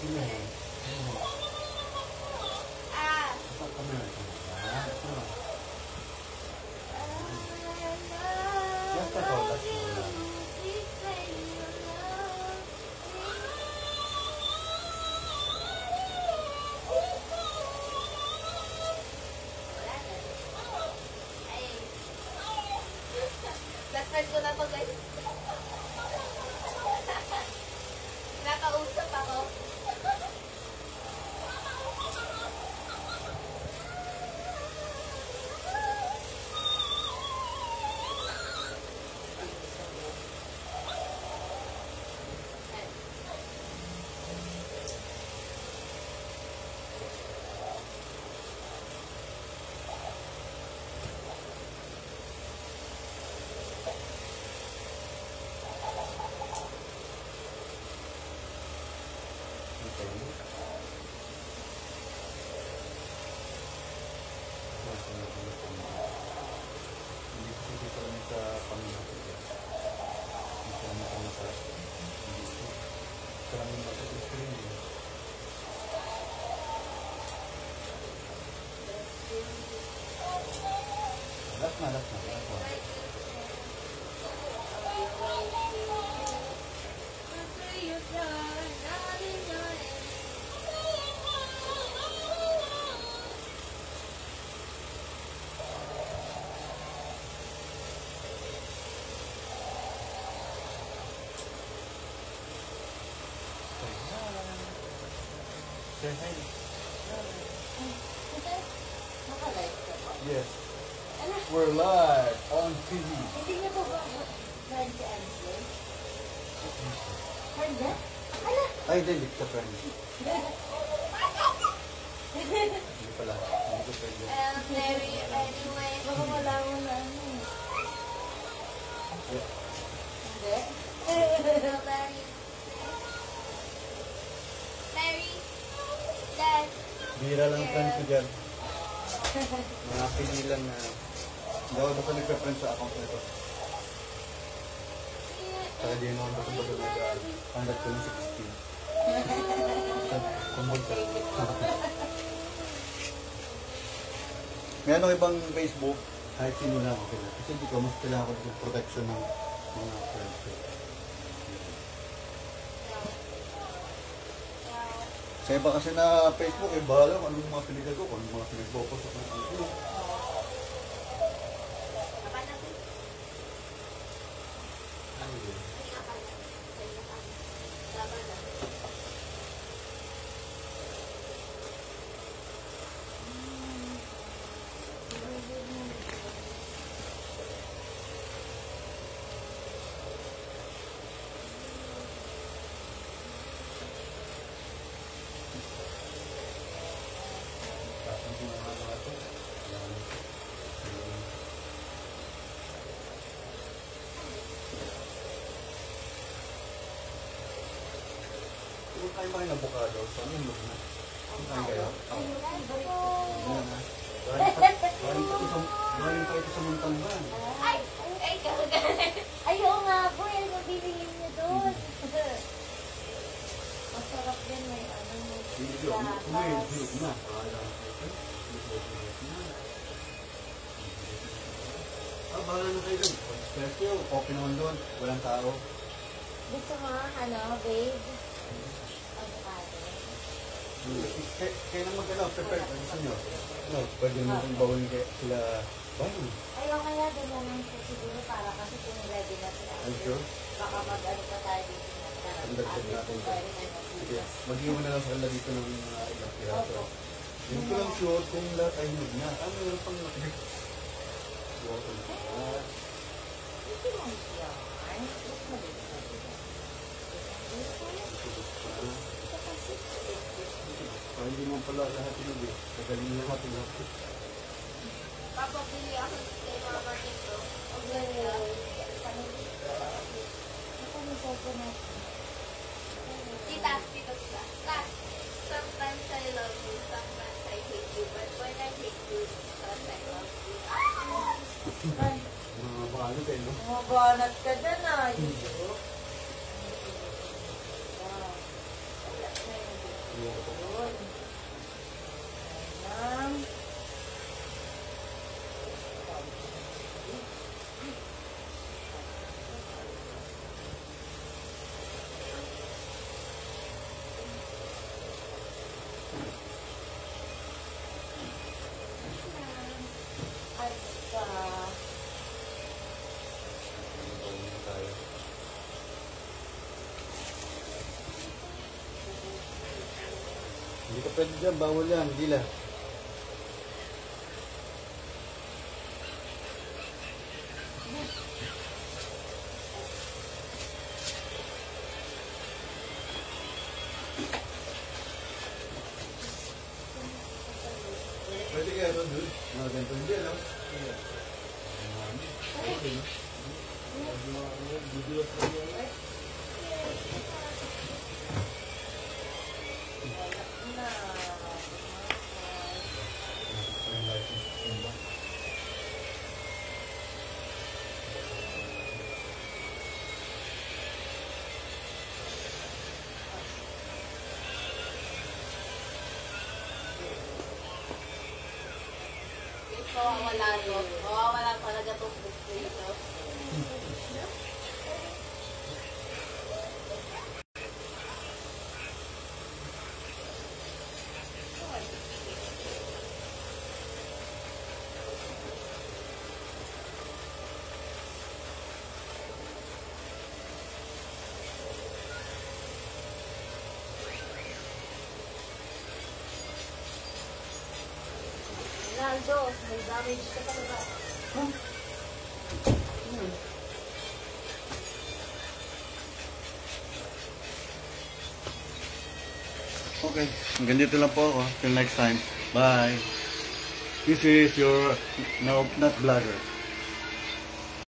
Last ko na to guys. Nakausap ako. Say hi. Naka-live ka ba? Yes. We're live on TV. Hindi niya po ba friend si Ansel? Friend niya? Ala! Ay, hindi ka friend. Hindi pala. Hindi ko friend yun. Mary, anyway. Baka malaman na ano. Hindi? Mary. Mary. Dad. Bira lang friend ko dyan. Mga pinilang na hindi ako basta nagka-friend sa account nito. Saka di naman basta nag-conduct ko ng 16. Kumbog ka. May ano ibang Facebook, kahit sino lang ako kailangan. Kasi hindi ko mas kailangan ko ng protection ng mga friends ko. Sa iba kasi na Facebook, eh bahala kung anong mga pinigay ko, kung anong mga pinagpopost ako ng ano. Huwag kayo mga avocado. Saan yung loob na? Saan kayo? Galing pa ito sa Montalban. Ay! Ay, kagagalit. Ayaw nga po. Yan ang bilhin niya doon. Masarap yan. May ano mo. Hilog na. Bahala na kayo doon. Espresso, coffee naman doon. Walang tao. Gusto mo, ano, babe? Avocado. Kaya naman gano'n, prepare. Ano gusto nyo? Ano, pwede mo kong bawin sila. Bayan. Ayaw kaya din naman po siguro para kasi kung ready na sila. I'm sure. Baka mag-ano pa tayo dito na. Pandagdag natin. Sige, mag-iwan na lang sa kanila dito ng mga ilang piraso. Hindi ko lang sure kung lahat ay hinog na. Meron pang nakikik. Hindi mo siya. Ay, mas maliit na dito. Hindi mo pala lahat hinog eh. Kagaling na natin lahat. Papabili ako kay Mama nito. Okay. Tita, tita, tita. Sometimes I love you, sometimes I hate you, but when I hate you, because I love you. Mga banat eh, no? Mga banat ka dyan ah. Yun. Ayan. Ay, pa. Hindi ka pwede dyan, bawal yan, dila. Pwede kaya ito doon? Mga ganito hindi, alam? Na. Mawawala to. Mawawala talaga itong book dito. Naldo, may damage ka talaga. Okay, hanggang dito lang po ako. Till next time. Bye. This is your not vlogger.